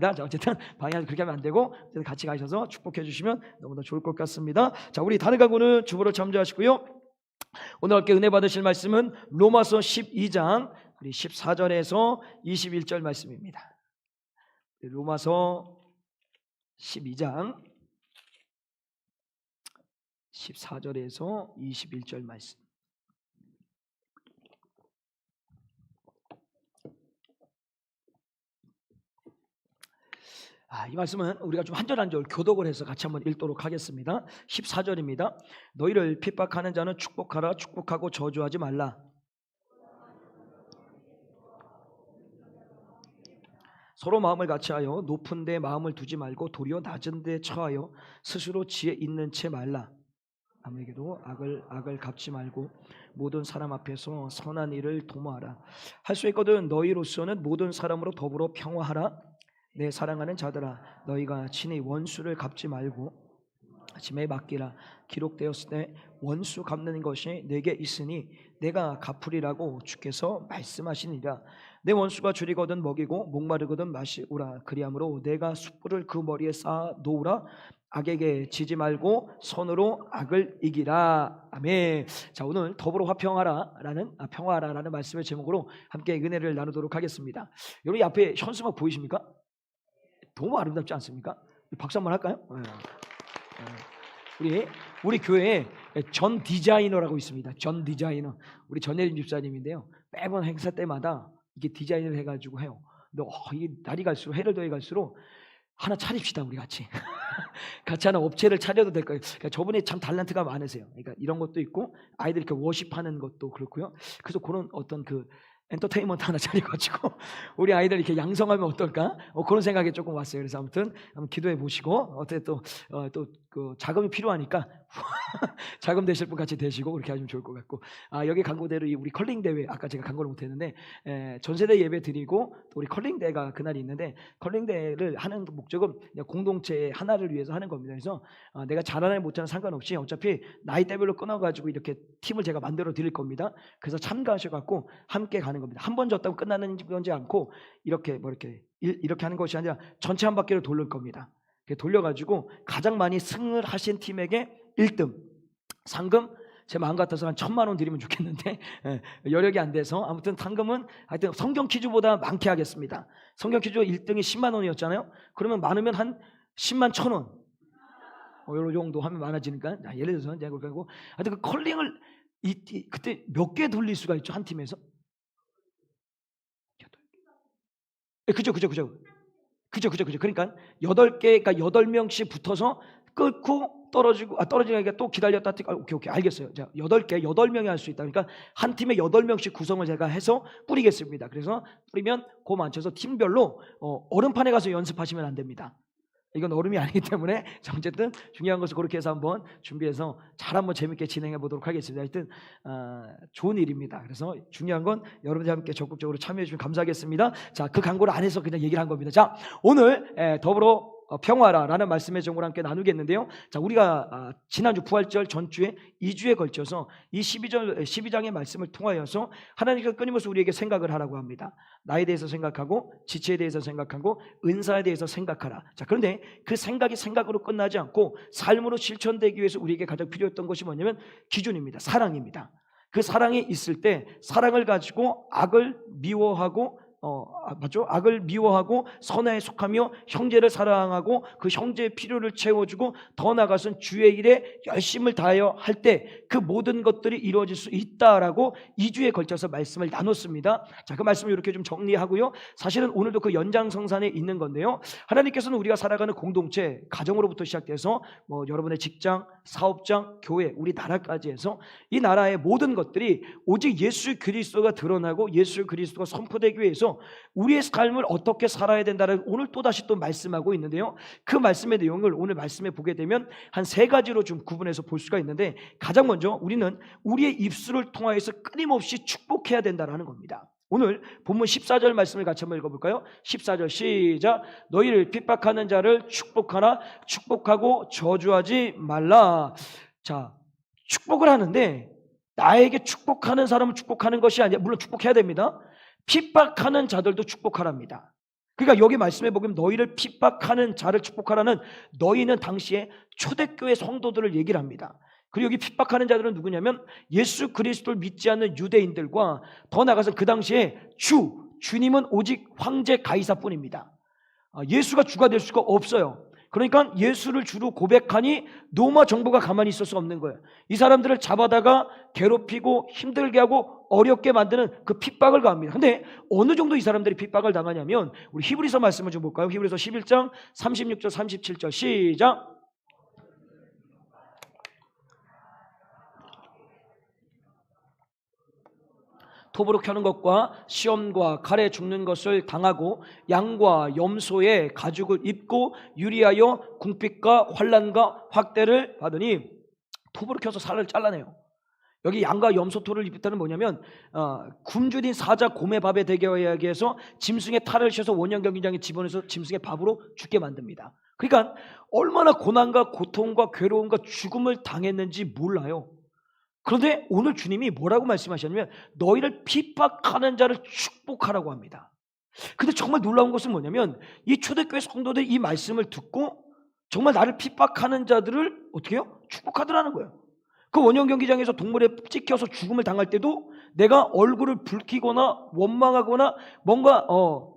자, 어쨌든 방해하지 그렇게 하면 안 되고 같이 가셔서 축복해 주시면 너무나 좋을 것 같습니다. 자, 우리 다른 강구는 주보로 참조하시고요. 오늘 함께 은혜 받으실 말씀은 로마서 12장 우리 14절에서 21절 말씀입니다. 로마서 12장 14절에서 21절 말씀. 이 말씀은 우리가 좀 한 절 한 절 교독을 해서 같이 한번 읽도록 하겠습니다. 14절입니다. 너희를 핍박하는 자는 축복하라. 축복하고 저주하지 말라. 서로 마음을 같이하여 높은 데 마음을 두지 말고 도리어 낮은 데 처하여 스스로 지혜 있는 채 말라. 남에게도 악을 갚지 말고 모든 사람 앞에서 선한 일을 도모하라. 할 수 있거든 너희로서는 모든 사람으로 더불어 평화하라. 내 사랑하는 자들아, 너희가 친히 원수를 갚지 말고 짐에 맡기라. 기록되었을 때 원수 갚는 것이 내게 있으니 내가 갚으리라고 주께서 말씀하시니라. 내 원수가 줄이거든 먹이고 목마르거든 마시우라. 그리함으로 내가 숯불을 그 머리에 쌓아 놓으라. 악에게 지지 말고 손으로 악을 이기라. 아멘. 자, 오늘 더불어 평화하라라는 말씀의 제목으로 함께 은혜를 나누도록 하겠습니다. 여러분, 이 앞에 현수막 보이십니까? 너무 아름답지 않습니까? 박수 한번 할까요? 우리 교회에 전 디자이너라고 있습니다. 전 디자이너. 우리 전혜린 집사님인데요. 매번 행사 때마다 이게 디자인을 해가지고 해요. 근데 이게 날이 갈수록 해를 더해 갈수록 하나 차립시다, 우리 같이. 같이 하나 업체를 차려도 될 거예요. 그러니까 저분이 참 탤런트가 많으세요. 그러니까 이런 것도 있고 아이들 이렇게 워십하는 것도 그렇고요. 그래서 그런 어떤 그 엔터테인먼트 하나 차려가지고 우리 아이들 이렇게 양성하면 어떨까? 그런 생각이 조금 왔어요. 그래서 아무튼 한번 기도해 보시고 어떻게 또 그 자금이 필요하니까 자금 되실 분 같이 되시고 그렇게 하시면 좋을 것 같고, 여기 광고대로 우리 컬링 대회 아까 제가 광고를 못했는데 전세대 예배 드리고 또 우리 컬링 대회가 그날이 있는데 컬링 대회를 하는 목적은 공동체 하나를 위해서 하는 겁니다. 그래서 내가 잘하는 못하는 상관없이 어차피 나이대별로 끊어가지고 이렇게 팀을 제가 만들어 드릴 겁니다. 그래서 참가하셔갖고 함께 가는 겁니다. 한 번 졌다고 끝나는 건지 않고 이렇게 이렇게 하는 것이 아니라 전체 한 바퀴를 돌릴 겁니다. 돌려가지고 가장 많이 승을 하신 팀에게 1등 상금, 제 마음 같아서 한 1,000만 원 드리면 좋겠는데 여력이 안 돼서 아무튼 상금은 하여튼 성경 퀴즈보다 많게 하겠습니다. 성경 퀴즈 1등이 10만 원이었잖아요. 그러면 많으면 한 10만 1,000원 요 정도 하면 많아지니까, 예를 들어서 제가 그러고 하여튼 그 컬링을 그때 몇 개 돌릴 수가 있죠, 한 팀에서? 그죠. 그러니까 8개, 그러니까 8명씩 붙어서 끊고 떨어지니까 또 기다렸다. 오케이, 알겠어요. 자, 8명이 할 수 있다. 그러니까 한 팀에 8명씩 구성을 제가 해서 뿌리겠습니다. 그래서 뿌리면 그 맞춰서 팀별로 얼음판에 가서 연습하시면 안 됩니다. 이건 얼음이 아니기 때문에 어쨌든 중요한 것을 그렇게 해서 한번 준비해서 잘 한번 재밌게 진행해 보도록 하겠습니다. 하여튼 좋은 일입니다. 그래서 중요한 건 여러분들 함께 적극적으로 참여해 주시면 감사하겠습니다. 자, 그 광고를 안 해서 그냥 얘기를 한 겁니다. 자, 오늘 더불어 평화라라는 말씀의 제목을 함께 나누겠는데요. 자, 우리가 지난주 부활절 전주에 2주에 걸쳐서 이 12장의 말씀을 통하여서 하나님께서 끊임없이 우리에게 생각을 하라고 합니다. 나에 대해서 생각하고 지체에 대해서 생각하고 은사에 대해서 생각하라. 자, 그런데 그 생각이 생각으로 끝나지 않고 삶으로 실천되기 위해서 우리에게 가장 필요했던 것이 뭐냐면 기준입니다. 사랑입니다. 그 사랑이 있을 때 사랑을 가지고 악을 미워하고 맞죠? 악을 미워하고 선에 속하며 형제를 사랑하고 그 형제의 필요를 채워주고 더 나아가서는 주의 일에 열심을 다하여 할 때 그 모든 것들이 이루어질 수 있다라고 2주에 걸쳐서 말씀을 나눴습니다. 자, 그 말씀을 이렇게 좀 정리하고요. 사실은 오늘도 그 연장성산에 있는 건데요. 하나님께서는 우리가 살아가는 공동체, 가정으로부터 시작돼서 여러분의 직장, 사업장, 교회, 우리 나라까지 해서 이 나라의 모든 것들이 오직 예수 그리스도가 드러나고 예수 그리스도가 선포되기 위해서 우리의 삶을 어떻게 살아야 된다는 오늘 또다시 또 말씀하고 있는데요. 그 말씀의 내용을 오늘 말씀에 보게 되면 한 3가지로 좀 구분해서 볼 수가 있는데, 가장 먼저 우리는 우리의 입술을 통하여서 끊임없이 축복해야 된다는 겁니다. 오늘 본문 14절 말씀을 같이 한번 읽어볼까요? 14절 시작. 너희를 핍박하는 자를 축복하라. 축복하고 저주하지 말라. 자, 축복을 하는데 나에게 축복하는 사람을 축복하는 것이 아니라, 물론 축복해야 됩니다. 핍박하는 자들도 축복하랍니다. 그러니까 여기 말씀해 보면 너희를 핍박하는 자를 축복하라는 너희는 당시에 초대교회 성도들을 얘기를 합니다. 그리고 여기 핍박하는 자들은 누구냐면 예수 그리스도를 믿지 않는 유대인들과 더 나아가서 그 당시에 주님은 오직 황제 가이사뿐입니다. 예수가 주가 될 수가 없어요. 그러니까 예수를 주로 고백하니 로마 정부가 가만히 있을 수 없는 거예요. 이 사람들을 잡아다가 괴롭히고 힘들게 하고 어렵게 만드는 그 핍박을 가합니다. 근데 어느 정도 이 사람들이 핍박을 당하냐면 우리 히브리서 말씀을 좀 볼까요? 히브리서 11장 36절 37절 시작. 톱으로 켜는 것과 시험과 칼에 죽는 것을 당하고 양과 염소의 가죽을 입고 유리하여 궁핍과 환난과 확대를 받으니 톱으로 켜서 살을 잘라내요. 여기 양과 염소 털을 입었다는 뭐냐면 굶주린 사자 곰의 밥에 대게 해서 짐승의 탈을 씌워서 원형 경기장에 집어넣어서 짐승의 밥으로 죽게 만듭니다. 그러니까 얼마나 고난과 고통과 괴로움과 죽음을 당했는지 몰라요. 그런데 오늘 주님이 뭐라고 말씀하셨냐면 너희를 핍박하는 자를 축복하라고 합니다. 근데 정말 놀라운 것은 뭐냐면 이 초대교회 성도들이 이 말씀을 듣고 정말 나를 핍박하는 자들을 어떻게 해요? 축복하더라는 거예요. 그 원형 경기장에서 동물에 찍혀서 죽음을 당할 때도 내가 얼굴을 붉히거나 원망하거나 뭔가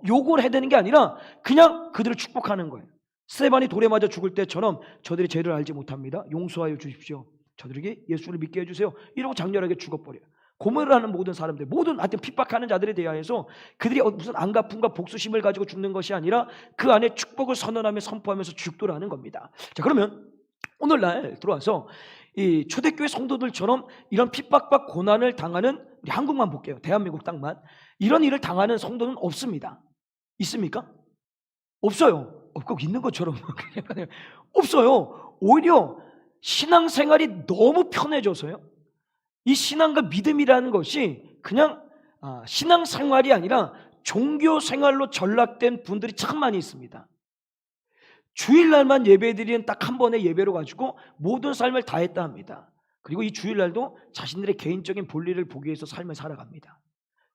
욕을 해야 되는 게 아니라 그냥 그들을 축복하는 거예요. 스데반이 돌에 맞아 죽을 때처럼 저들이 죄를 알지 못합니다. 용서하여 주십시오. 저들에게 예수를 믿게 해주세요. 이러고 장렬하게 죽어버려요. 고문을 하는 모든 사람들, 모든 하여튼 핍박하는 자들에 대하여서 그들이 무슨 안갚음과 복수심을 가지고 죽는 것이 아니라 그 안에 축복을 선언하며 선포하면서 죽도라는 겁니다. 자, 그러면 오늘날 들어와서 이 초대교회 성도들처럼 이런 핍박과 고난을 당하는 우리 한국만 볼게요. 대한민국 땅만. 이런 일을 당하는 성도는 없습니다. 있습니까? 없어요. 꼭 있는 것처럼 없어요. 오히려 신앙생활이 너무 편해져서요. 이 신앙과 믿음이라는 것이 그냥 신앙생활이 아니라 종교생활로 전락된 분들이 참 많이 있습니다. 주일날만 예배드리는 딱 한 번의 예배로 가지고 모든 삶을 다했다 합니다. 그리고 이 주일날도 자신들의 개인적인 볼일을 보기 위해서 삶을 살아갑니다.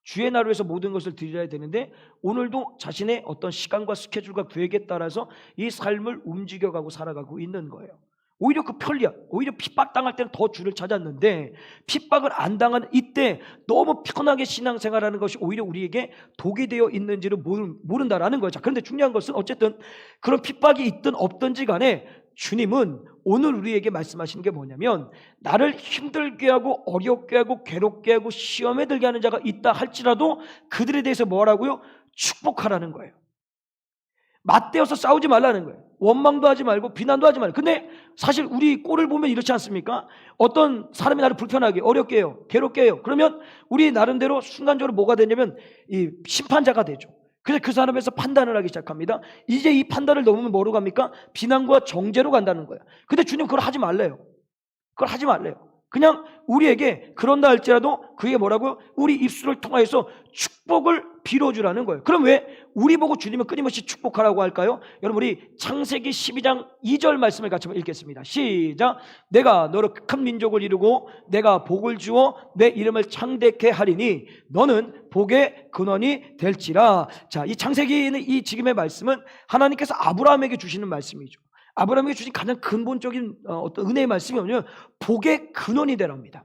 주의 나로 해서 모든 것을 드려야 되는데 오늘도 자신의 어떤 시간과 스케줄과 계획에 따라서 이 삶을 움직여가고 살아가고 있는 거예요. 오히려 그 편리함, 오히려 핍박당할 때는 더 주를 찾았는데 핍박을 안 당하는 이때 너무 편하게 신앙생활하는 것이 오히려 우리에게 독이 되어 있는지를 모른다라는 거죠. 그런데 중요한 것은 어쨌든 그런 핍박이 있든 없든지 간에 주님은 오늘 우리에게 말씀하시는 게 뭐냐면 나를 힘들게 하고 어렵게 하고 괴롭게 하고 시험에 들게 하는 자가 있다 할지라도 그들에 대해서 뭐라고요? 축복하라는 거예요. 맞대어서 싸우지 말라는 거예요. 원망도 하지 말고 비난도 하지 말고. 근데 사실 우리 꼴을 보면 이렇지 않습니까? 어떤 사람이 나를 불편하게 어렵게 해요, 괴롭게 해요. 그러면 우리 나름대로 순간적으로 뭐가 되냐면 이 심판자가 되죠. 그래서 그 사람에서 판단을 하기 시작합니다. 이제 이 판단을 넘으면 뭐로 갑니까? 비난과 정죄로 간다는 거예요. 근데 주님 그걸 하지 말래요. 그걸 하지 말래요. 그냥 우리에게 그런다 할지라도 그게 뭐라고요? 우리 입술을 통하여서 축복을 빌어주라는 거예요. 그럼 왜 우리 보고 주님은 끊임없이 축복하라고 할까요? 여러분 우리 창세기 12장 2절 말씀을 같이 읽겠습니다. 시작. 내가 너로 큰 민족을 이루고 내가 복을 주어 내 이름을 창대케 하리니 너는 복의 근원이 될지라. 자, 이 창세기는 이 지금의 말씀은 하나님께서 아브라함에게 주시는 말씀이죠. 아브라함에게 주신 가장 근본적인 어떤 은혜의 말씀이 뭐냐면 복의 근원이 되랍니다.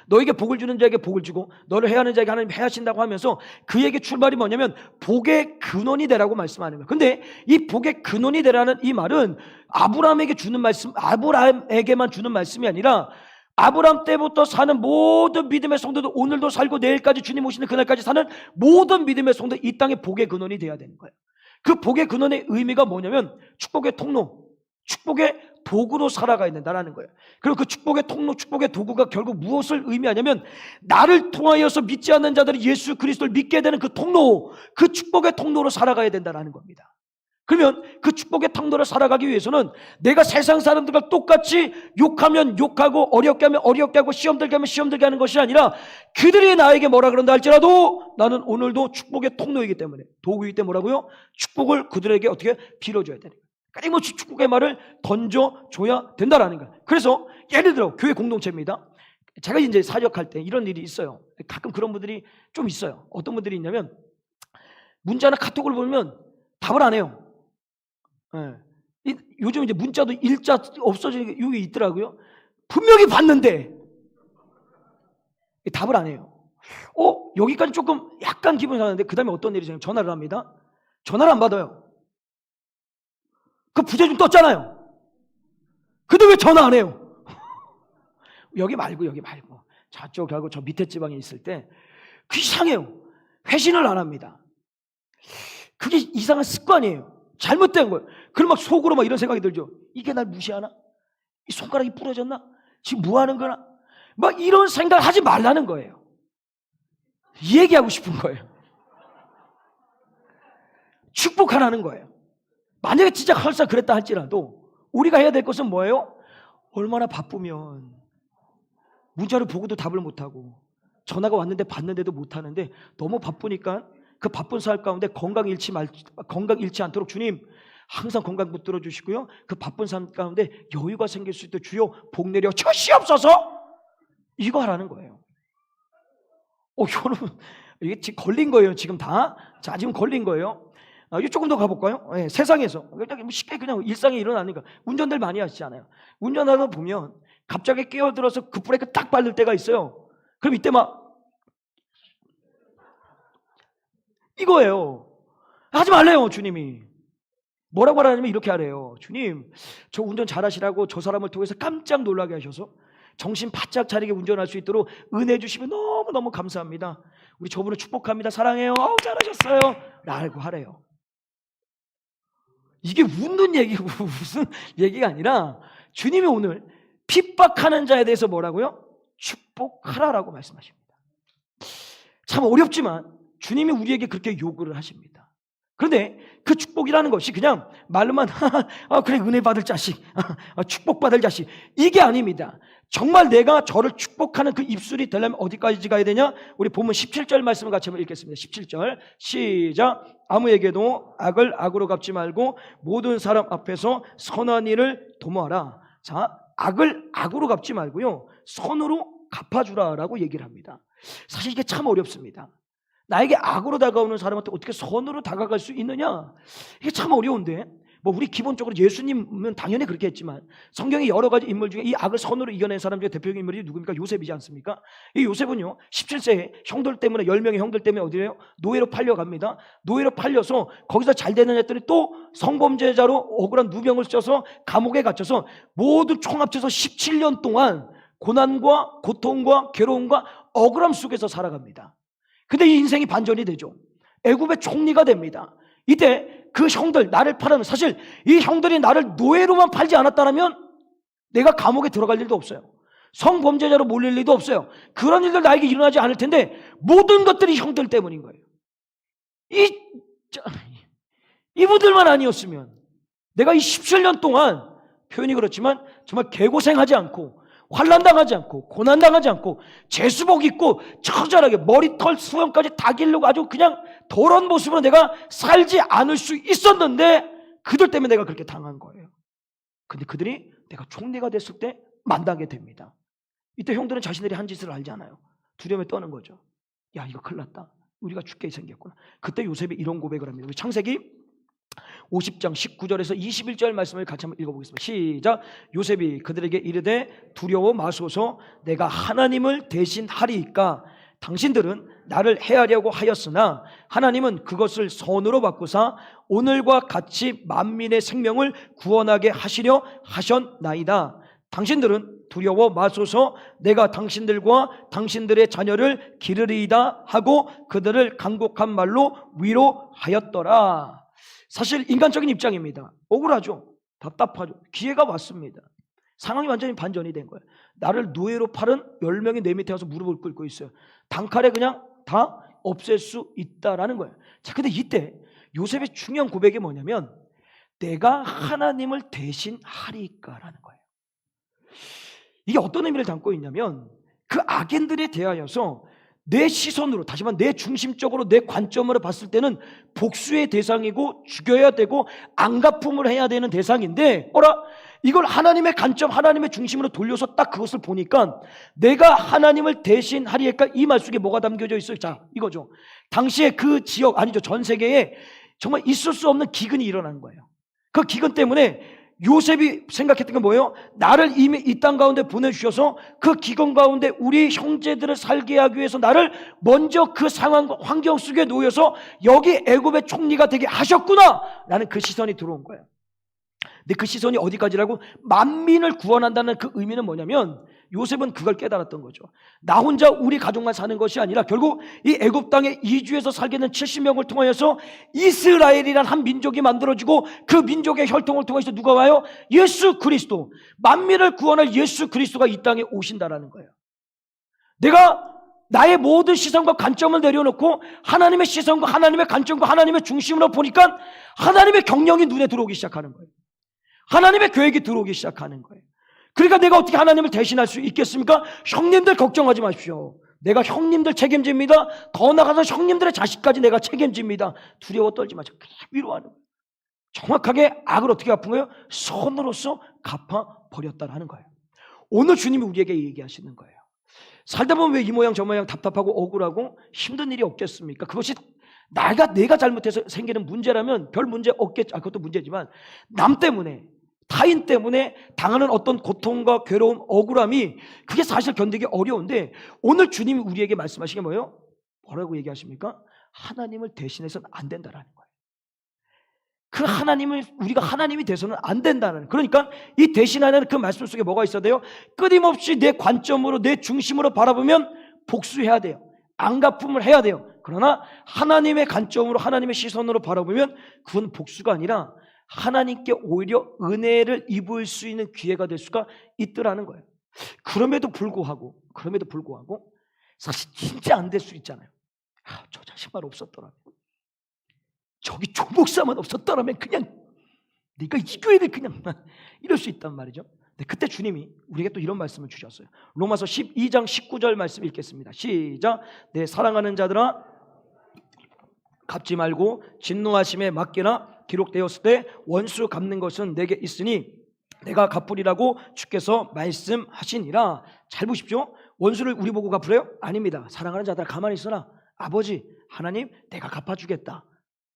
너에게 복을 주는 자에게 복을 주고 너를 해하는 자에게 하나님 해하신다고 하면서 그에게 출발이 뭐냐면 복의 근원이 되라고 말씀하는 거예요. 근데 이 복의 근원이 되라는 이 말은 아브라함에게 주는 말씀, 아브라함에게만 주는 말씀이 아니라 아브라함 때부터 사는 모든 믿음의 성도들, 오늘도 살고 내일까지 주님 오시는 그날까지 사는 모든 믿음의 성도, 이 땅에 복의 근원이 되어야 되는 거예요. 그 복의 근원의 의미가 뭐냐면 축복의 통로, 축복의 도구로 살아가야 된다는 거예요. 그리고 그 축복의 통로, 축복의 도구가 결국 무엇을 의미하냐면 나를 통하여서 믿지 않는 자들이 예수 그리스도를 믿게 되는 그 통로, 그 축복의 통로로 살아가야 된다는 겁니다. 그러면 그 축복의 통로를 살아가기 위해서는 내가 세상 사람들과 똑같이 욕하면 욕하고 어렵게 하면 어렵게 하고 시험 들게 하면 시험 들게 하는 것이 아니라 그들이 나에게 뭐라 그런다 할지라도 나는 오늘도 축복의 통로이기 때문에, 도구이기 때문에 뭐라고요? 축복을 그들에게 어떻게 빌어줘야 되는 거예요. 끊임없이 축복의 말을 던져줘야 된다라는 거예요. 그래서 예를 들어 교회 공동체입니다. 제가 이제 사역할 때 이런 일이 있어요. 가끔 그런 분들이 좀 있어요. 어떤 분들이 있냐면 문자나 카톡을 보면 답을 안 해요. 요즘 이제 문자도 일자 없어지는 게 여기 있더라고요. 분명히 봤는데 답을 안 해요. 여기까지 조금 약간 기분이 상하는데 그 다음에 어떤 일이 생겨요? 전화를 합니다. 전화를 안 받아요. 그 부재중 떴잖아요. 근데 왜 전화 안 해요? 여기 말고 저쪽하고 저 밑에 지방에 있을 때 그 이상해요. 회신을 안 합니다. 그게 이상한 습관이에요. 잘못된 거예요. 그럼 막 속으로 막 이런 생각이 들죠. 이게 날 무시하나? 이 손가락이 부러졌나? 지금 뭐 하는 거나? 막 이런 생각 하지 말라는 거예요. 얘기하고 싶은 거예요. 축복하라는 거예요. 만약에 진짜 설사 그랬다 할지라도 우리가 해야 될 것은 뭐예요? 얼마나 바쁘면 문자를 보고도 답을 못하고 전화가 왔는데 받는데도 못하는데 너무 바쁘니까 그 바쁜 삶 가운데 건강 잃지 않도록 주님 항상 건강 붙들어 주시고요. 그 바쁜 삶 가운데 여유가 생길 수 있도록 주여 복 내려 주시옵소서. 이거 하라는 거예요. 여러분 이게 지금 걸린 거예요. 지금 다. 자, 지금 걸린 거예요. 조금 더 가볼까요? 세상에서 쉽게 그냥 일상에 일어나니까 운전들 많이 하시잖아요. 운전하다 보면 갑자기 끼어들어서 그 브레이크 딱 밟을 때가 있어요. 그럼 이때 막 이거예요. 하지 말래요. 주님이 뭐라고 하라면 이렇게 하래요. 주님 저 운전 잘하시라고 저 사람을 통해서 깜짝 놀라게 하셔서 정신 바짝 차리게 운전할 수 있도록 은혜 주시면 너무너무 감사합니다. 우리 저분을 축복합니다. 사랑해요. 잘하셨어요. 라고 하래요. 이게 웃는 얘기고 무슨 얘기가 아니라 주님이 오늘 핍박하는 자에 대해서 뭐라고요? 축복하라라고 말씀하십니다. 참 어렵지만 주님이 우리에게 그렇게 요구를 하십니다. 그런데 그 축복이라는 것이 그냥 말로만 그래 은혜 받을 자식, 축복받을 자식 이게 아닙니다. 정말 내가 저를 축복하는 그 입술이 되려면 어디까지 가야 되냐? 우리 본문 17절 말씀을 같이 한번 읽겠습니다. 17절 시작. 아무에게도 악을 악으로 갚지 말고 모든 사람 앞에서 선한 일을 도모하라. 자, 악을 악으로 갚지 말고요 선으로 갚아주라라고 얘기를 합니다. 사실 이게 참 어렵습니다. 나에게 악으로 다가오는 사람한테 어떻게 선으로 다가갈 수 있느냐? 이게 참 어려운데 우리 기본적으로 예수님은 당연히 그렇게 했지만 성경의 여러 가지 인물 중에 이 악을 선으로 이겨낸 사람 중에 대표적인 인물이 누굽니까? 요셉이지 않습니까? 이 요셉은요 17세에 형들 때문에 10명의 형들 때문에 어디래요? 노예로 팔려갑니다. 노예로 팔려서 거기서 잘 되는 했더니 또 성범죄자로 억울한 누명을 써서 감옥에 갇혀서 모두 총 합쳐서 17년 동안 고난과 고통과 괴로움과 억울함 속에서 살아갑니다. 근데 이 인생이 반전이 되죠. 애굽의 총리가 됩니다. 이때 그 형들 나를 팔아는 사실 이 형들이 나를 노예로만 팔지 않았다면 내가 감옥에 들어갈 일도 없어요. 성범죄자로 몰릴 일도 없어요. 그런 일들 나에게 일어나지 않을 텐데 모든 것들이 형들 때문인 거예요. 이분들만 아니었으면 내가 이 17년 동안 표현이 그렇지만 정말 개고생하지 않고 환난당하지 않고 고난당하지 않고 제수복 입고 처절하게 머리털 수염까지 다 기르고 아주 그냥 더러운 모습으로 내가 살지 않을 수 있었는데 그들 때문에 내가 그렇게 당한 거예요. 근데 그들이 내가 총리가 됐을 때 만나게 됩니다. 이때 형들은 자신들이 한 짓을 알지 않아요. 두려움에 떠는 거죠. 야 이거 큰일 났다. 우리가 죽게 생겼구나. 그때 요셉이 이런 고백을 합니다. 우리 창세기 50장 19절에서 21절 말씀을 같이 한번 읽어보겠습니다. 시작. 요셉이 그들에게 이르되 두려워 마소서 내가 하나님을 대신하리이까 당신들은 나를 해하려고 하였으나 하나님은 그것을 선으로 바꾸사 오늘과 같이 만민의 생명을 구원하게 하시려 하셨나이다. 당신들은 두려워 마소서 내가 당신들과 당신들의 자녀를 기르리이다 하고 그들을 간곡한 말로 위로하였더라. 사실 인간적인 입장입니다. 억울하죠. 답답하죠. 기회가 왔습니다. 상황이 완전히 반전이 된 거예요. 나를 노예로 팔은 10명이 내 밑에 와서 무릎을 꿇고 있어요. 단칼에 그냥 다 없앨 수 있다라는 거예요. 자, 근데 이때 요셉의 중요한 고백이 뭐냐면 내가 하나님을 대신하리까라는 거예요. 이게 어떤 의미를 담고 있냐면 그 악인들에 대하여서 내 시선으로 다시 말해 내 중심적으로 내 관점으로 봤을 때는 복수의 대상이고 죽여야 되고 안갚음을 해야 되는 대상인데 이걸 하나님의 관점, 하나님의 중심으로 돌려서 딱 그것을 보니까 내가 하나님을 대신하리까 이 말 속에 뭐가 담겨져 있어요? 자, 이거죠. 당시에 그 지역, 아니죠, 전 세계에 정말 있을 수 없는 기근이 일어나는 거예요. 그 기근 때문에 요셉이 생각했던 게 뭐예요? 나를 이미 이 땅 가운데 보내주셔서 그 기근 가운데 우리 형제들을 살게 하기 위해서 나를 먼저 그 상황, 환경 속에 놓여서 여기 애굽의 총리가 되게 하셨구나 라는 그 시선이 들어온 거예요. 근데 그 시선이 어디까지라고? 만민을 구원한다는 그 의미는 뭐냐면 요셉은 그걸 깨달았던 거죠. 나 혼자 우리 가족만 사는 것이 아니라 결국 이 애굽 땅에 이주해서 살게 된 70명을 통하여서 이스라엘이란 한 민족이 만들어지고 그 민족의 혈통을 통해서 누가 와요? 예수 그리스도, 만민을 구원할 예수 그리스도가 이 땅에 오신다라는 거예요. 내가 나의 모든 시선과 관점을 내려놓고 하나님의 시선과 하나님의 관점과 하나님의 중심으로 보니까 하나님의 경영이 눈에 들어오기 시작하는 거예요. 하나님의 계획이 들어오기 시작하는 거예요. 그러니까 내가 어떻게 하나님을 대신할 수 있겠습니까? 형님들 걱정하지 마십시오. 내가 형님들 책임집니다. 더 나아가서 형님들의 자식까지 내가 책임집니다. 두려워 떨지 마십시오. 그냥 위로하는 거예요. 정확하게 악을 어떻게 갚은 거예요? 선으로서 갚아버렸다라는 거예요. 오늘 주님이 우리에게 얘기하시는 거예요. 살다 보면 왜 이 모양 저 모양 답답하고 억울하고 힘든 일이 없겠습니까? 그것이 내가 잘못해서 생기는 문제라면 별 문제 없겠죠. 그것도 문제지만 남 때문에, 타인 때문에 당하는 어떤 고통과 괴로움, 억울함이 그게 사실 견디기 어려운데 오늘 주님이 우리에게 말씀하신 게 뭐예요? 뭐라고 얘기하십니까? 하나님을 대신해서는 안 된다라는 거예요. 그 하나님을 우리가 하나님이 돼서는 안 된다는, 그러니까 이 대신하는 그 말씀 속에 뭐가 있어야 돼요? 끊임없이 내 관점으로, 내 중심으로 바라보면 복수해야 돼요. 안갚음을 해야 돼요. 그러나 하나님의 관점으로, 하나님의 시선으로 바라보면 그건 복수가 아니라 하나님께 오히려 은혜를 입을 수 있는 기회가 될 수가 있더라는 거예요. 그럼에도 불구하고 사실 진짜 안 될 수 있잖아요. 저 자식만 없었더라면, 저기 조목사만 없었더라면 그냥 네가 이 교회를 그냥 이럴 수 있단 말이죠. 근데 그때 주님이 우리에게 또 이런 말씀을 주셨어요. 로마서 12장 19절 말씀 읽겠습니다. 시작. 내 사랑하는 자들아, 갚지 말고 진노하심에 맡기나. 기록되었을 때 원수 갚는 것은 내게 있으니 내가 갚으리라고 주께서 말씀하시니라. 잘 보십시오. 원수를 우리 보고 갚으래요? 아닙니다. 사랑하는 자들아 가만히 있어라. 아버지 하나님 내가 갚아주겠다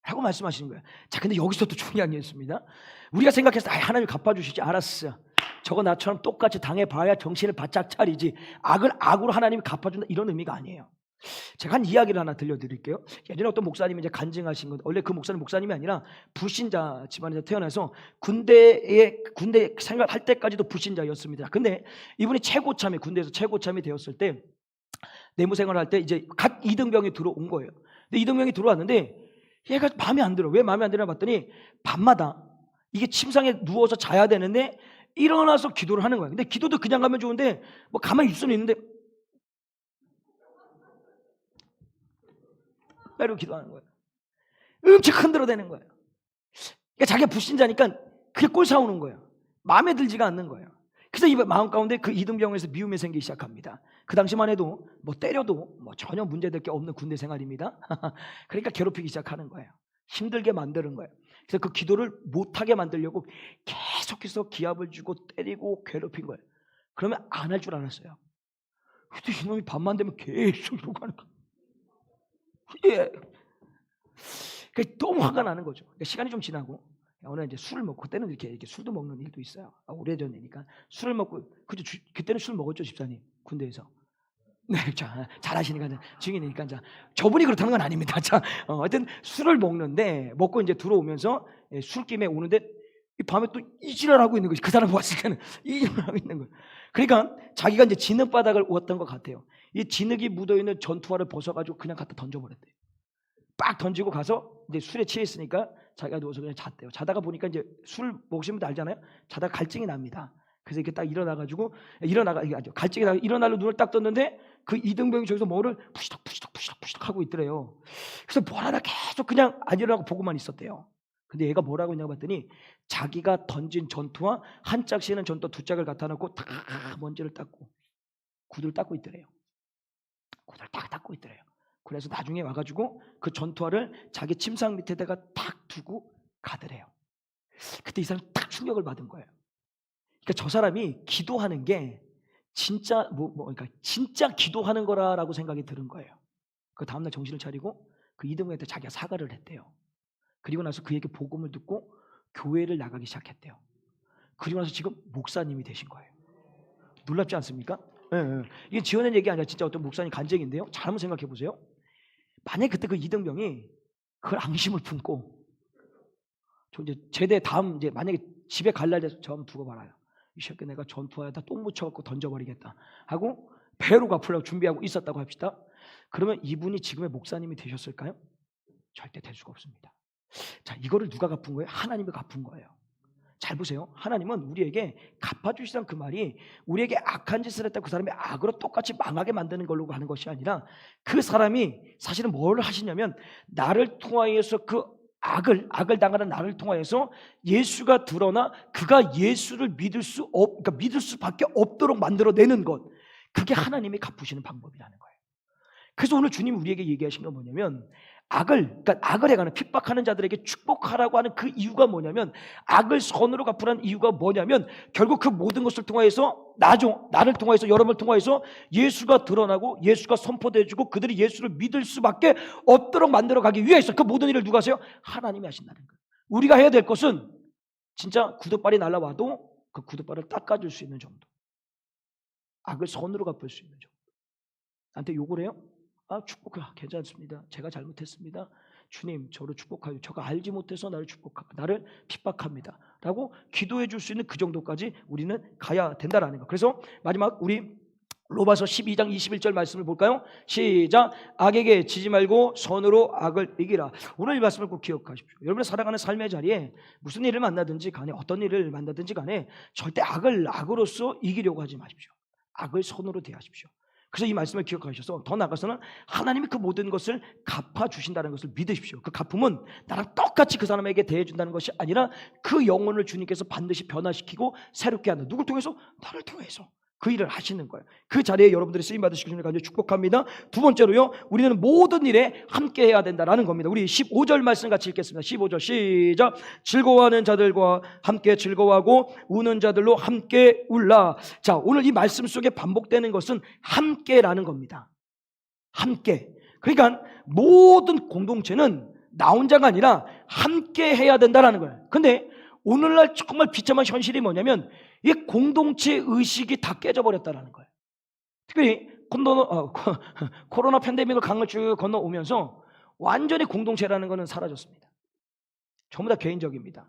라고 말씀하시는 거예요. 자, 근데 여기서 또 중요한 게 있습니다. 우리가 생각해서 하나님 갚아주시지, 알았어, 저거 나처럼 똑같이 당해봐야 정신을 바짝 차리지, 악을 악으로 하나님이 갚아준다, 이런 의미가 아니에요. 제가 한 이야기를 하나 들려드릴게요. 예전에 어떤 목사님이 이제 간증하신 건, 원래 그 목사님 목사님이 아니라 불신자 집안에서 태어나서 군대 생활할 때까지도 불신자였습니다. 근데 이분이 최고참에, 군대에서 최고참이 되었을 때 내무 생활할 때 이제 각 이등병이 들어온 거예요. 근데 이등병이 들어왔는데 얘가 마음에 안 들어. 왜 마음에 안 드나 봤더니 밤마다 이게 침상에 누워서 자야 되는데 일어나서 기도를 하는 거예요. 근데 기도도 그냥 가면 좋은데 뭐 가만히 있을 수는 있는데 이러고 기도하는 거예요. 엄청 흔들어대는 거예요. 그러니까 자기가 불신자니까 그게 꼴사오는 거예요. 마음에 들지가 않는 거예요. 그래서 이 마음 가운데 그 이등병에서 미움이 생기기 시작합니다. 그 당시만 해도 뭐 때려도 뭐 전혀 문제될 게 없는 군대 생활입니다. 그러니까 괴롭히기 시작하는 거예요. 힘들게 만드는 거예요. 그래서 그 기도를 못하게 만들려고 계속해서 기합을 주고 때리고 괴롭힌 거예요. 그러면 안 할 줄 알았어요. 근데 이놈이 밤만 되면 계속 이러고 하는 거예요. 예. 너무 화가 나는 거죠. 시간이 좀 지나고 오늘 이제 술을 먹고, 그때는 이렇게 술도 먹는 일도 있어요. 오래전이니까 술을 먹고, 그때는 술 먹었죠, 집사님 군대에서. 네, 자, 잘하시니까 증인이니까. 자, 저분이 그렇다는 건 아닙니다. 자, 하여튼 술을 먹는데 먹고 이제 들어오면서 술김에 오는데 이 밤에 또 이지랄하고 있는 거지. 그 사람 봤을 때는 이지랄하고 있는 거예요. 그러니까 자기가 이제 진흙바닥을 오었던 것 같아요. 이 진흙이 묻어있는 전투화를 벗어가지고 그냥 갖다 던져버렸대요. 빡 던지고 가서 이제 술에 취했으니까 자기가 누워서 그냥 잤대요. 자다가 보니까 이제 술 먹으신 분들 알잖아요. 자다가 갈증이 납니다. 그래서 이렇게 딱 일어나가지고 갈증이 나고 일어나려 눈을 딱 떴는데 그 이등병이 저기서 뭐를 푸시덕 하고 있더래요. 그래서 뭘 하나 계속 그냥 안 일어나고 보고만 있었대요. 근데 얘가 뭐라고 했냐고 봤더니 자기가 던진 전투와 한 짝씩은 전투 두 짝을 갖다 놓고 다 먼지를 닦고 구두를 닦고 있더래요. 구두를 딱 닦고 있더래요. 그래서 나중에 와가지고 그 전투화를 자기 침상 밑에다가 탁 두고 가더래요. 그때 이 사람이 딱 충격을 받은 거예요. 그러니까 저 사람이 기도하는 게 진짜 그러니까 진짜 기도하는 거라라고 생각이 드는 거예요. 그 다음날 정신을 차리고 그 이등병한테 자기가 사과를 했대요. 그리고 나서 그에게 복음을 듣고 교회를 나가기 시작했대요. 그리고 나서 지금 목사님이 되신 거예요. 놀랍지 않습니까? 예, 예. 이게 지어낸 얘기 아니라 진짜 어떤 목사님 간증인데요. 잘 한번 생각해 보세요. 만약에 그때 그 이등병이 그걸 앙심을 품고 저 이제 제대 다음 이제 만약에 집에 갈 날 돼서 저 한번 두고 말아요. 이 새끼 내가 전투하다 똥 묻혀갖고 던져버리겠다 하고 배로 갚으려고 준비하고 있었다고 합시다. 그러면 이분이 지금의 목사님이 되셨을까요? 절대 될 수가 없습니다. 자, 이거를 누가 갚은 거예요? 하나님이 갚은 거예요. 잘 보세요. 하나님은 우리에게 갚아주시라는 그 말이 우리에게 악한 짓을 했다고 그 사람이 악으로 똑같이 망하게 만드는 걸로 하는 것이 아니라 그 사람이 사실은 뭘 하시냐면 나를 통하여서 그 악을 당하는 나를 통하여서 예수가 드러나 그가 예수를 그러니까 믿을 수밖에 없도록 만들어내는 것, 그게 하나님이 갚으시는 방법이라는 거예요. 그래서 오늘 주님이 우리에게 얘기하신 건 뭐냐면 그러니까 악을 해가는 핍박하는 자들에게 축복하라고 하는 그 이유가 뭐냐면 악을 선으로 갚으라는 이유가 뭐냐면 결국 그 모든 것을 통하여서 나를 통하여서 여러분을 통하여서 예수가 드러나고 예수가 선포되어지고 그들이 예수를 믿을 수밖에 없도록 만들어가기 위해서 그 모든 일을 누가 하세요? 하나님이 하신다는 거예요. 우리가 해야 될 것은 진짜 구둣발이 날아와도 그 구둣발을 닦아줄 수 있는 정도, 악을 선으로 갚을 수 있는 정도. 나한테 욕을 해요? 괜찮습니다. 제가 잘못했습니다. 주님 저를 축복하여 저가 알지 못해서 나를 나를 핍박합니다 라고 기도해 줄 수 있는 그 정도까지 우리는 가야 된다라는 거. 그래서 마지막 우리 로마서 12장 21절 말씀을 볼까요? 시작. 악에게 지지 말고 선으로 악을 이기라. 오늘 이 말씀을 꼭 기억하십시오. 여러분의 살아가는 삶의 자리에 무슨 일을 만나든지 간에 어떤 일을 만나든지 간에 절대 악을 악으로서 이기려고 하지 마십시오. 악을 선으로 대하십시오. 그래서 이 말씀을 기억하셔서 더 나아가서는 하나님이 그 모든 것을 갚아주신다는 것을 믿으십시오. 그 갚음은 나랑 똑같이 그 사람에게 대해준다는 것이 아니라 그 영혼을 주님께서 반드시 변화시키고 새롭게 하는, 누굴 통해서? 나를 통해서 그 일을 하시는 거예요. 그 자리에 여러분들이 쓰임받으시기 전에 간절히 축복합니다. 두 번째로요, 우리는 모든 일에 함께 해야 된다라는 겁니다. 우리 15절 말씀 같이 읽겠습니다. 15절 시작. 즐거워하는 자들과 함께 즐거워하고 우는 자들로 함께 울라. 자, 오늘 이 말씀 속에 반복되는 것은 함께라는 겁니다. 함께. 그러니까 모든 공동체는 나 혼자가 아니라 함께 해야 된다라는 거예요. 근데 오늘날 정말 비참한 현실이 뭐냐면 이 공동체 의식이 다 깨져버렸다는 거예요. 특별히 코로나 팬데믹을 강을 쭉 건너오면서 완전히 공동체라는 것은 사라졌습니다. 전부 다 개인적입니다.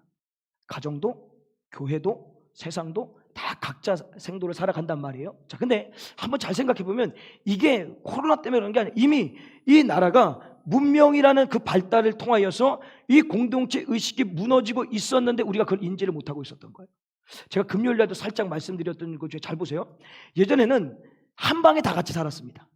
가정도, 교회도, 세상도 다 각자 생도를 살아간단 말이에요. 자, 근데 한번 잘 생각해 보면 이게 코로나 때문에 그런 게 아니라 이미 이 나라가 문명이라는 그 발달을 통하여서 이 공동체 의식이 무너지고 있었는데 우리가 그걸 인지를 못하고 있었던 거예요. 제가 금요일날도 살짝 말씀드렸던 것 중에 잘 보세요. 예전에는 한 방에 다 같이 살았습니다.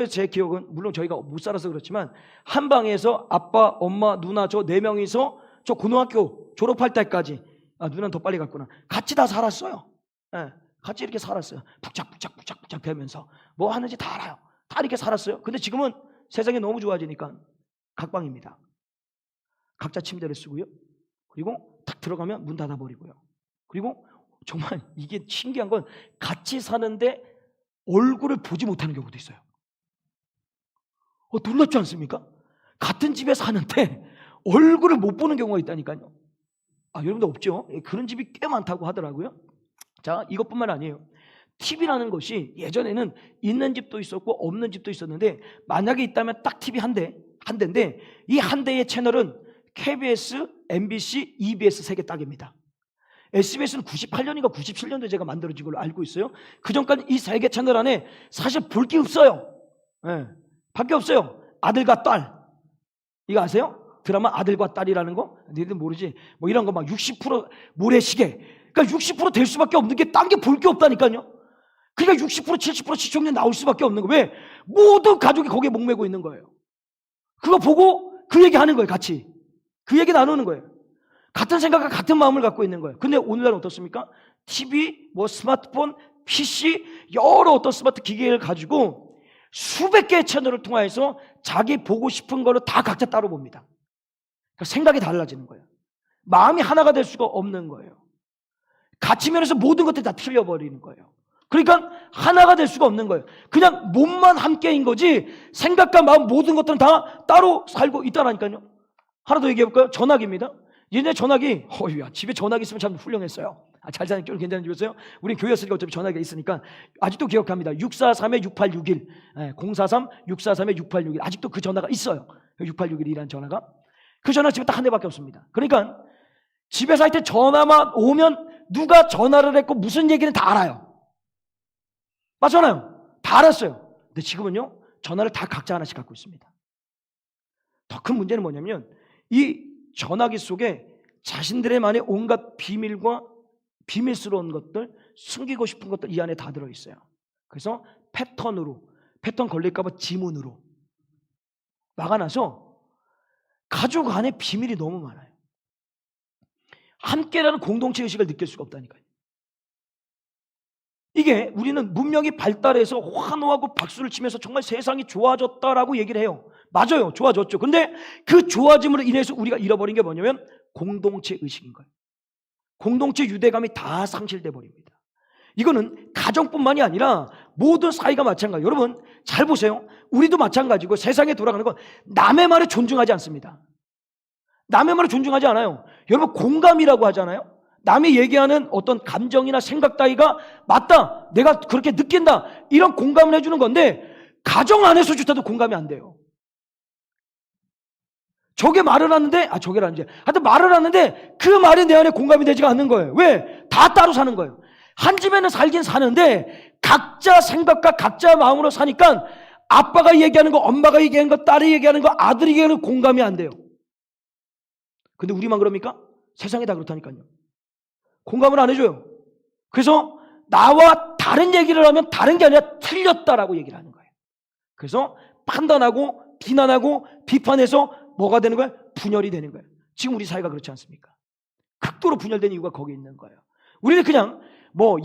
제 기억은 물론 저희가 못 살아서 그렇지만 한 방에서 아빠, 엄마, 누나 저 4명이서 저 고등학교 졸업할 때까지, 누나는 더 빨리 갔구나, 같이 다 살았어요. 네, 같이 이렇게 살았어요. 북적북적 배면서 뭐 하는지 다 알아요. 다 이렇게 살았어요. 근데 지금은 세상이 너무 좋아지니까 각방입니다. 각자 침대를 쓰고요. 그리고 딱 들어가면 문 닫아버리고요. 그리고 정말 이게 신기한 건 같이 사는데 얼굴을 보지 못하는 경우도 있어요. 놀랍지 않습니까? 같은 집에 사는데 얼굴을 못 보는 경우가 있다니까요. 여러분들 없죠? 그런 집이 꽤 많다고 하더라고요. 자, 이것뿐만 아니에요. TV라는 것이 예전에는 있는 집도 있었고 없는 집도 있었는데 만약에 있다면 딱 TV 한 대인데 이 한 대의 채널은 KBS, MBC, EBS 3개 딱입니다. SBS는 98년인가 97년도에 제가 만들어진 걸로 알고 있어요. 그 전까지 이 3개 채널 안에 사실 볼 게 없어요. 네, 밖에 없어요. 아들과 딸, 이거 아세요? 드라마 아들과 딸이라는 거? 너희들 모르지? 뭐 이런 거 막 60% 모래시계. 그러니까 60% 될 수밖에 없는 게 딴 게 볼 게 없다니까요. 그러니까 60% 70% 시청률 나올 수밖에 없는 거예요. 왜? 모든 가족이 거기에 목매고 있는 거예요. 그거 보고 그 얘기 하는 거예요. 같이 그 얘기 나누는 거예요. 같은 생각과 같은 마음을 갖고 있는 거예요. 근데 오늘날은 어떻습니까? TV, 스마트폰, PC, 여러 어떤 스마트 기계를 가지고 수백 개의 채널을 통해서 자기 보고 싶은 거를 다 각자 따로 봅니다. 그러니까 생각이 달라지는 거예요. 마음이 하나가 될 수가 없는 거예요. 가치 면에서 모든 것들이 다 틀려버리는 거예요. 그러니까 하나가 될 수가 없는 거예요. 그냥 몸만 함께인 거지 생각과 마음 모든 것들은 다 따로 살고 있다라니까요. 하나 더 얘기해 볼까요? 전화기입니다. 예전에 전화기, 어휴야, 집에 전화기 있으면 참 훌륭했어요. 잘 사는 게 괜찮은 집이었어요. 우린 교회였으니까 어차피 전화기가 있으니까 아직도 기억합니다. 643-6861, 043-643-6861. 아직도 그 전화가 있어요. 6861이라는 전화가. 그 전화 집에 딱 한 대밖에 없습니다. 그러니까 집에서 하여튼 전화만 오면 누가 전화를 했고 무슨 얘기는 다 알아요. 맞잖아요. 다 알았어요. 근데 지금은요, 전화를 다 각자 하나씩 갖고 있습니다. 더 큰 문제는 뭐냐면 이 전화기 속에 자신들의만의 온갖 비밀과 비밀스러운 것들, 숨기고 싶은 것들 이 안에 다 들어있어요. 그래서 패턴 걸릴까봐 지문으로 막아놔서 가족 안에 비밀이 너무 많아요. 함께라는 공동체 의식을 느낄 수가 없다니까요. 이게 우리는 문명이 발달해서 환호하고 박수를 치면서 정말 세상이 좋아졌다라고 얘기를 해요. 맞아요. 좋아졌죠. 근데 그 좋아짐으로 인해서 우리가 잃어버린 게 뭐냐면 공동체 의식인 거예요. 공동체 유대감이 다 상실돼 버립니다. 이거는 가정뿐만이 아니라 모든 사회가 마찬가지예요. 여러분 잘 보세요. 우리도 마찬가지고 세상에 돌아가는 건 남의 말을 존중하지 않습니다. 남의 말을 존중하지 않아요. 여러분 공감이라고 하잖아요. 남이 얘기하는 어떤 감정이나 생각 따위가 맞다, 내가 그렇게 느낀다, 이런 공감을 해주는 건데 가정 안에서조차도 공감이 안 돼요. 저게 말을 하는데 저게 아니지, 하여튼 말을 하는데 그 말이 내 안에 공감이 되지가 않는 거예요. 왜? 다 따로 사는 거예요. 한 집에는 살긴 사는데 각자 생각과 각자 마음으로 사니까 아빠가 얘기하는 거, 엄마가 얘기하는 거, 딸이 얘기하는 거, 아들이 얘기하는 거 공감이 안 돼요. 근데 우리만 그럽니까? 세상이 다 그렇다니까요. 공감을 안 해줘요. 그래서 나와 다른 얘기를 하면 다른 게 아니라 틀렸다라고 얘기를 하는 거예요. 그래서 판단하고 비난하고 비판해서 뭐가 되는 거예요? 분열이 되는 거예요. 지금 우리 사회가 그렇지 않습니까? 극도로 분열된 이유가 거기에 있는 거예요. 우리는 그냥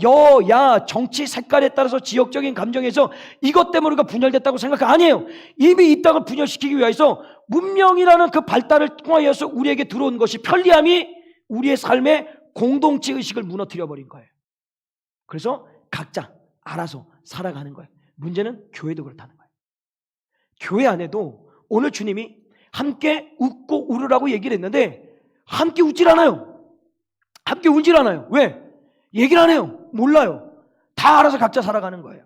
여야 정치 색깔에 따라서 지역적인 감정에서 이것 때문에 우리가 분열됐다고 생각하 아니에요. 이미 이 땅을 분열시키기 위해서 문명이라는 그 발달을 통하여서 우리에게 들어온 것이 편리함이 우리의 삶의 공동체 의식을 무너뜨려 버린 거예요. 그래서 각자 알아서 살아가는 거예요. 문제는 교회도 그렇다는 거예요. 교회 안에도 오늘 주님이 함께 웃고 울으라고 얘기를 했는데 함께 웃질 않아요. 함께 울질 않아요. 왜? 얘기를 안 해요. 몰라요. 다 알아서 각자 살아가는 거예요.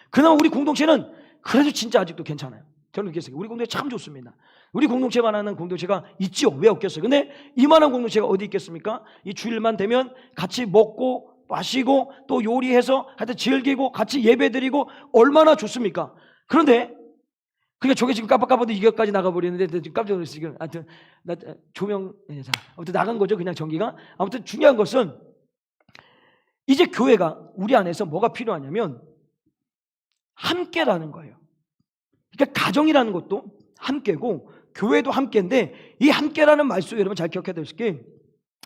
그나마 우리 공동체는 그래도 진짜 아직도 괜찮아요. 저는 그렇게 생각해요. 우리 공동체 참 좋습니다. 우리 공동체만 하는 공동체가 있죠. 왜 없겠어요? 근데 이만한 공동체가 어디 있겠습니까? 이 주일만 되면 같이 먹고 마시고 또 요리해서 하여튼 즐기고 같이 예배드리고 얼마나 좋습니까? 그런데 그러니까 저게 지금 깜빡깜빡도 이것까지 나가버리는데 지금 깜짝 놀랐어요. 지금 하여튼 조명 아무튼 나간 거죠. 그냥 전기가. 아무튼 중요한 것은 이제 교회가 우리 안에서 뭐가 필요하냐면 함께라는 거예요. 그러니까 가정이라는 것도 함께고 교회도 함께인데 이 함께라는 말 속에 여러분 잘 기억해야 될 게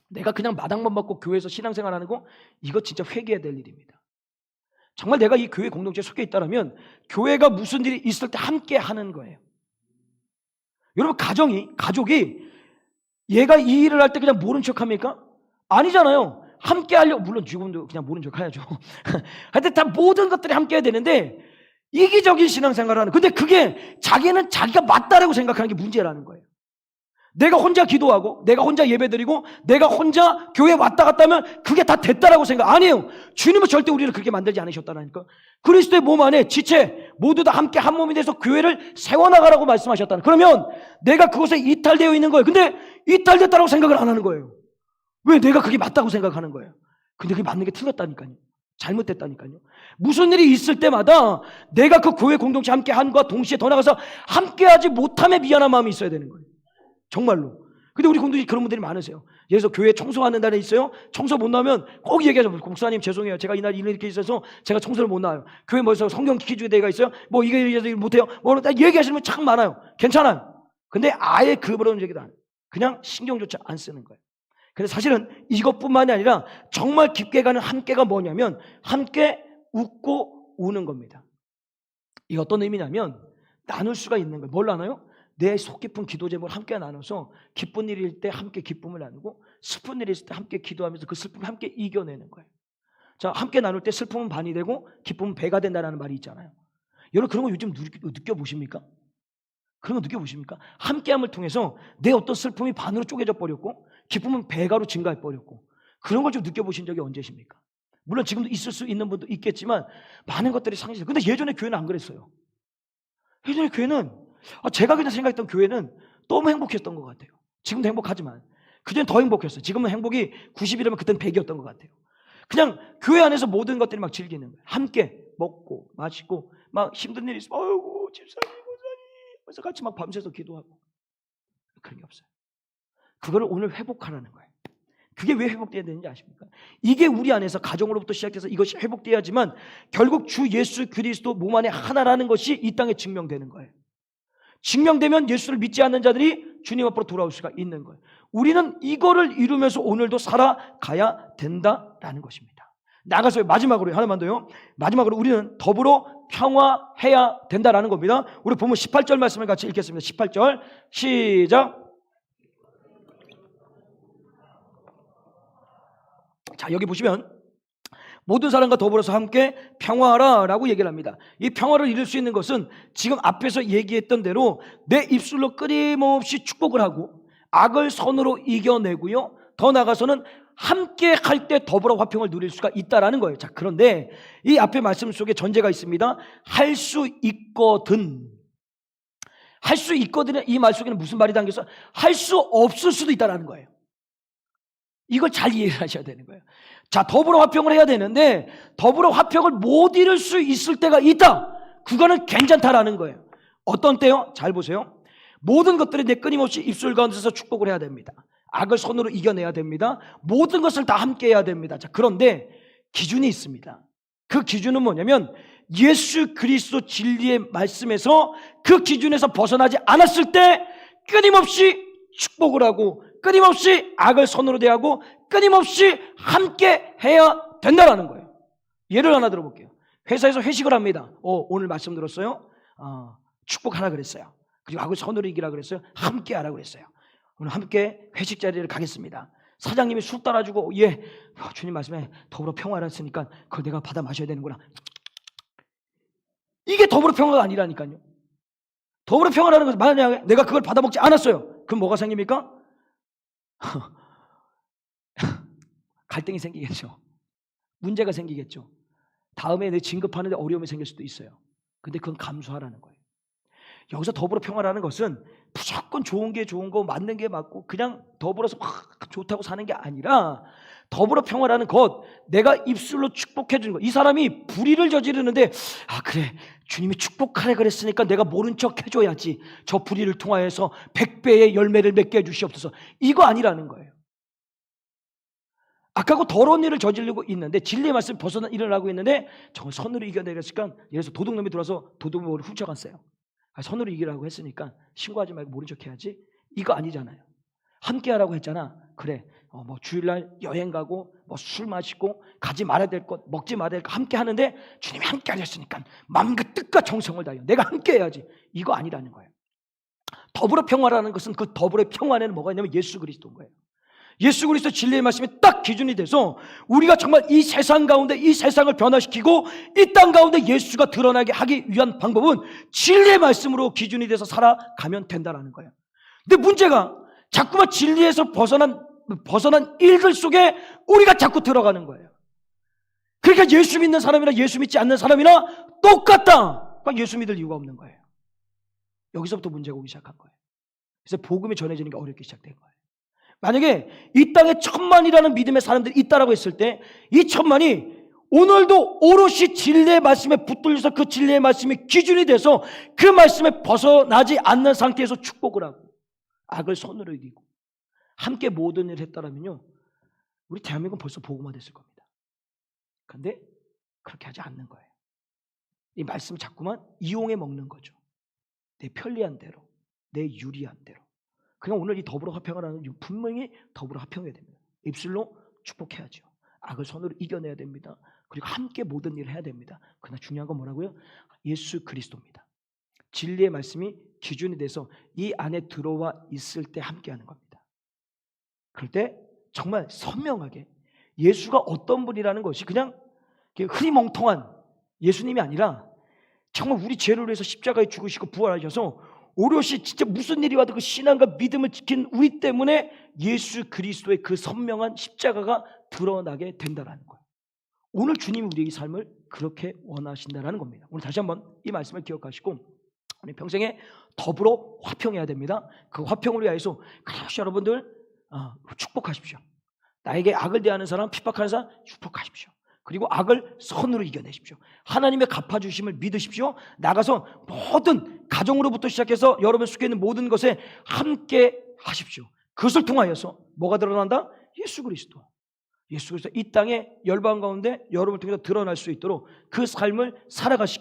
내가 그냥 마당만 받고 교회에서 신앙생활하는 거 이거 진짜 회개해야 될 일입니다. 정말 내가 이 교회 공동체에 속해 있다면 교회가 무슨 일이 있을 때 함께 하는 거예요. 여러분 가족이 얘가 이 일을 할 때 그냥 모른 척합니까? 아니잖아요. 함께 하려고, 물론 지금도 그냥 모른 척 해야죠. 하여튼 다 모든 것들이 함께 해야 되는데 이기적인 신앙생활을 하는, 근데 그게 자기는 자기가 맞다라고 생각하는 게 문제라는 거예요. 내가 혼자 기도하고 내가 혼자 예배드리고 내가 혼자 교회 왔다 갔다 하면 그게 다 됐다라고 생각 아니에요. 주님은 절대 우리를 그렇게 만들지 않으셨다니까. 그리스도의 몸 안에 지체 모두 다 함께 한 몸이 돼서 교회를 세워나가라고 말씀하셨다는. 그러면 내가 그것에 이탈되어 있는 거예요. 근데 이탈됐다라고 생각을 안 하는 거예요. 왜? 내가 그게 맞다고 생각하는 거예요. 근데 그게 맞는 게 틀렸다니까요. 잘못됐다니까요. 무슨 일이 있을 때마다 내가 그 교회 공동체 함께 한과 동시에 더 나가서 함께하지 못함에 미안한 마음이 있어야 되는 거예요. 정말로. 근데 우리 공동체 그런 분들이 많으세요. 예를 들어서 교회 청소하는 날에 있어요. 청소 못 나오면 꼭 얘기하죠. 목사님 죄송해요. 제가 이날 이렇게 있어서 제가 청소를 못 나와요. 교회 뭐에서 성경 퀴즈 대회가 있어요. 뭐 이게 못해요. 뭐 얘기하시는 분 참 많아요. 괜찮아요. 근데 아예 그런 얘기도 안 해요. 그냥 신경조차 안 쓰는 거예요. 근데 사실은 이것뿐만이 아니라 정말 깊게 가는 함께가 뭐냐면 함께 웃고 우는 겁니다. 이게 어떤 의미냐면 나눌 수가 있는 거예요. 뭘 나눠요? 내 속 깊은 기도 제목을 함께 나눠서 기쁜 일일 때 함께 기쁨을 나누고 슬픈 일이 있을 때 함께 기도하면서 그 슬픔을 함께 이겨내는 거예요. 자, 함께 나눌 때 슬픔은 반이 되고 기쁨은 배가 된다는 말이 있잖아요. 여러분 그런 거 요즘 느껴보십니까? 그런 거 느껴보십니까? 함께함을 통해서 내 어떤 슬픔이 반으로 쪼개져 버렸고 기쁨은 배가로 증가해 버렸고 그런 걸 좀 느껴보신 적이 언제십니까? 물론 지금도 있을 수 있는 분도 있겠지만 많은 것들이 상실돼요. 근데 예전에 교회는 안 그랬어요. 예전에 교회는 제가 그냥 생각했던 교회는 너무 행복했던 것 같아요. 지금도 행복하지만 그전엔 더 행복했어요. 지금은 행복이 90이라면 그때는 100이었던 것 같아요. 그냥 교회 안에서 모든 것들이 막 즐기는 거예요. 함께 먹고 마시고 막 힘든 일이 있으면 아이고 집사님 목사님 그래서 같이 막 밤새서 기도하고 그런 게 없어요. 그거를 오늘 회복하라는 거예요. 그게 왜 회복돼야 되는지 아십니까? 이게 우리 안에서 가정으로부터 시작해서 이것이 회복돼야지만 결국 주 예수 그리스도 몸 안에 하나라는 것이 이 땅에 증명되는 거예요. 증명되면 예수를 믿지 않는 자들이 주님 앞으로 돌아올 수가 있는 거예요. 우리는 이거를 이루면서 오늘도 살아가야 된다라는 것입니다. 나가서 마지막으로 하나만 더요. 마지막으로 우리는 더불어 평화해야 된다라는 겁니다. 우리 보면 18절 말씀을 같이 읽겠습니다. 18절 시작. 자, 여기 보시면 모든 사람과 더불어서 함께 평화하라 라고 얘기를 합니다. 이 평화를 이룰 수 있는 것은 지금 앞에서 얘기했던 대로 내 입술로 끊임없이 축복을 하고 악을 선으로 이겨내고요. 더 나아가서는 함께 할 때 더불어 화평을 누릴 수가 있다라는 거예요. 자, 그런데 이 앞에 말씀 속에 전제가 있습니다. 할 수 있거든. 할 수 있거든요. 이 말 속에는 무슨 말이 담겨서 할 수 없을 수도 있다라는 거예요. 이걸 잘 이해를 하셔야 되는 거예요. 자, 더불어 화평을 해야 되는데 더불어 화평을 못 이룰 수 있을 때가 있다. 그거는 괜찮다라는 거예요. 어떤 때요? 잘 보세요. 모든 것들이 내 끊임없이 입술 가운데서 축복을 해야 됩니다. 악을 손으로 이겨내야 됩니다. 모든 것을 다 함께 해야 됩니다. 자, 그런데 기준이 있습니다. 그 기준은 뭐냐면 예수 그리스도 진리의 말씀에서 그 기준에서 벗어나지 않았을 때 끊임없이 축복을 하고 끊임없이 악을 손으로 대하고 끊임없이 함께 해야 된다라는 거예요. 예를 하나 들어볼게요. 회사에서 회식을 합니다. 오늘 말씀 들었어요? 축복하라 그랬어요. 그리고 악을 손으로 이기라 그랬어요. 함께 하라 그랬어요. 오늘 함께 회식 자리를 가겠습니다. 사장님이 술 따라주고 주님 말씀에 더불어 평화를 했으니까 그걸 내가 받아 마셔야 되는구나. 이게 더불어 평화가 아니라니까요. 더불어 평화라는 것은 만약에 내가 그걸 받아 먹지 않았어요. 그럼 뭐가 생깁니까? 갈등이 생기겠죠. 문제가 생기겠죠. 다음에 내 진급하는데 어려움이 생길 수도 있어요. 근데 그건 감수하라는 거예요. 여기서 더불어 평화라는 것은 무조건 좋은 게 좋은 거 맞는 게 맞고 그냥 더불어서 좋다고 사는 게 아니라 더불어 평화라는 것, 내가 입술로 축복해 주는 것. 이 사람이 불의를 저지르는데 그래 주님이 축복하래 그랬으니까 내가 모른 척 해줘야지. 저 불의를 통하여서 100배의 열매를 맺게 해주시옵소서. 이거 아니라는 거예요. 악하고 더러운 일을 저지르고 있는데 진리의 말씀 벗어나 일을 하고 있는데 저걸 선으로 이겨내렸으니까 예를 들어서 도둑놈이 들어와서 도둑놈을 훔쳐갔어요. 선으로 이기라고 했으니까 신고하지 말고 모른 척 해야지. 이거 아니잖아요. 함께 하라고 했잖아. 그래 주일날 여행 가고 술 마시고 가지 말아야 될 것 먹지 말아야 될 것 함께 하는데 주님이 함께 하셨으니까 마음과 뜻과 정성을 다해 내가 함께 해야지. 이거 아니라는 거예요. 더불어 평화라는 것은 그 더불어 평화 안에는 뭐가 있냐면 예수 그리스도인 거예요. 예수 그리스도 진리의 말씀이 딱 기준이 돼서 우리가 정말 이 세상 가운데 이 세상을 변화시키고 이 땅 가운데 예수가 드러나게 하기 위한 방법은 진리의 말씀으로 기준이 돼서 살아가면 된다는 거예요. 근데 문제가 자꾸만 진리에서 벗어난 일들 속에 우리가 자꾸 들어가는 거예요. 그러니까 예수 믿는 사람이나 예수 믿지 않는 사람이나 똑같다. 예수 믿을 이유가 없는 거예요. 여기서부터 문제가 오기 시작한 거예요. 그래서 복음이 전해지는 게 어렵게 시작된 거예요. 만약에 이 땅에 1000만이라는 믿음의 사람들이 있다라고 했을 때 이 1000만이 오늘도 오롯이 진리의 말씀에 붙들려서 그 진리의 말씀이 기준이 돼서 그 말씀에 벗어나지 않는 상태에서 축복을 하고 악을 손으로 이기고 함께 모든 일을 했다라면요 우리 대한민국은 벌써 복음화 됐을 겁니다. 그런데 그렇게 하지 않는 거예요. 이 말씀을 자꾸만 이용해 먹는 거죠. 내 편리한 대로, 내 유리한 대로. 그냥 오늘 이 더불어 화평을 하는 분명히 더불어 화평해야 됩니다. 입술로 축복해야죠. 악을 손으로 이겨내야 됩니다. 그리고 함께 모든 일을 해야 됩니다. 그러나 중요한 건 뭐라고요? 예수 그리스도입니다. 진리의 말씀이 기준이 돼서 이 안에 들어와 있을 때 함께하는 겁니다. 그럴 때 정말 선명하게 예수가 어떤 분이라는 것이 그냥 흐리멍텅한 예수님이 아니라 정말 우리 죄를 위해서 십자가에 죽으시고 부활하셔서 오롯이 진짜 무슨 일이 와도 그 신앙과 믿음을 지킨 우리 때문에 예수 그리스도의 그 선명한 십자가가 드러나게 된다는 거예요. 오늘 주님이 우리의 삶을 그렇게 원하신다는 겁니다. 오늘 다시 한번 이 말씀을 기억하시고 우리 평생에 더불어 화평해야 됩니다. 그 화평을 위하여서 여러분들 축복하십시오. 나에게 악을 대하는 사람, 핍박하는 사람 축복하십시오. 그리고 악을 선으로 이겨내십시오. 하나님의 갚아주심을 믿으십시오. 나가서 모든 가정으로부터 시작해서 여러분 속에 있는 모든 것에 함께 하십시오. 그것을 통하여서 뭐가 드러난다? 예수 그리스도. 예수 그리스도 이 땅에 열방 가운데 여러분을 통해서 드러날 수 있도록 그 삶을 살아가시기